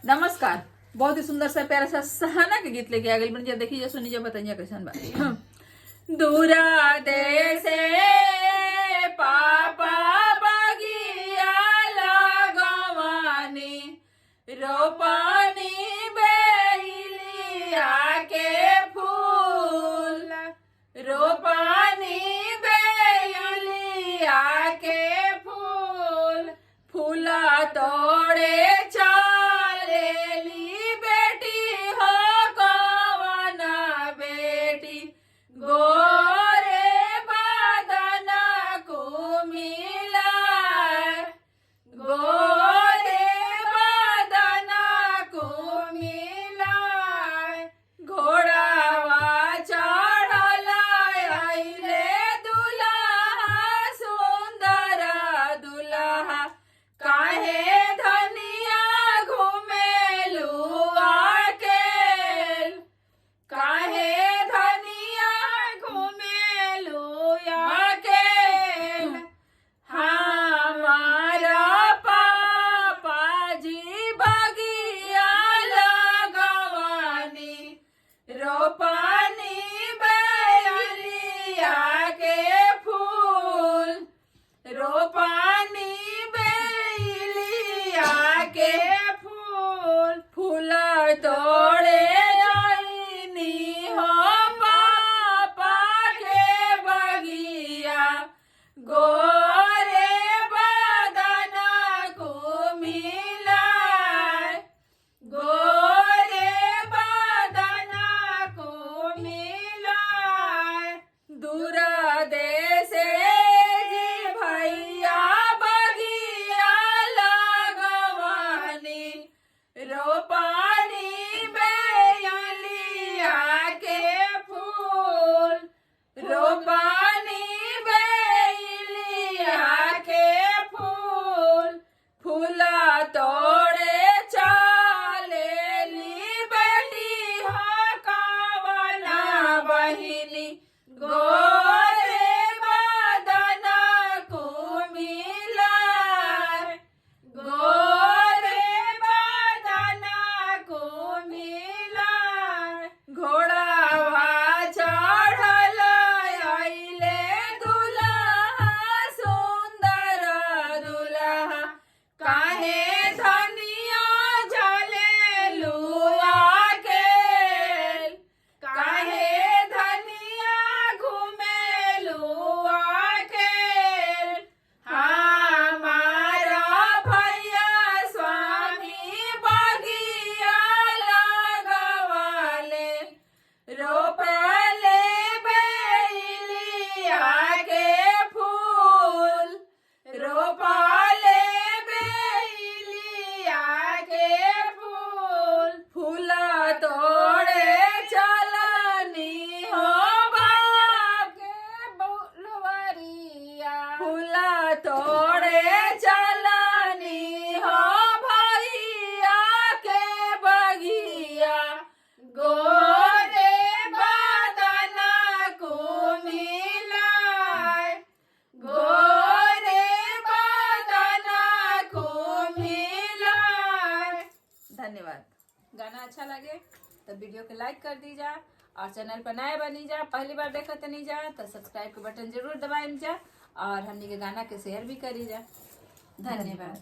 नमस्कार। बहुत ही सुंदर सा प्यारा सा सहाना के गीत लेके आ गई बन देखी जा सुनी जा बताइए कैसन बा। दूरा देसे पापा बगिया लगवानी रोपानी बेलिया के फूल रोपानी बेलिया के फूल फूला तोड़े चालेली बेटी हो कवना बेटी गोरे बदना को मिलाए गोरे बदना को मिलाए घोड़ावा चढ़ल अइले दुल्हा सुंदर दुल्हा काहे धनिया घुमेलू अकेल काहे धनिया घुमेलू अकेल हमारा पापा जी बगिया लगवानी रोपानी बेलिया के फूल रोपानी बेलिया के फूल फूल तोड़े आईनी हो पापा के बगिया गोरे बदना को मिलाए गोरे बदना को मिलाए दूर देसे जी भैया बगिया लगवानी रोपानी बेलिया के फूल रोपानी बेलिया के फूल फूला तोड़े चालेली बेटी हो कवना बहिनी गोरे बदना को मिलाए गोरे बदना को मिलाए घोड़ावा चढ़ल अइले दुल्हा सुंदर दुल्हा काहे धनिया झलेलू अकेल काहे धनिया घुमेलू अकेल हमारा भैया स्वामी बगिया लगवाले रोपले बेलिया के फूल रोपले बेलिया के फूल फूला तोड़े चलनी हो बाप के बोलवरिया फूला तोड़े चलनी हो भैया के बगिया गोरे बदना को मिलाए गोरे बदना को मिलाए। धन्यवाद। गाना अच्छा लगे तो वीडियो को लाइक कर दीजा और चैनल पर नए बनी जा पहली बार देखा तो नहीं जा तो सब्सक्राइब के बटन जरूर दबाई जा और हमने के गाना के शेयर भी करी जा। धन्यवाद।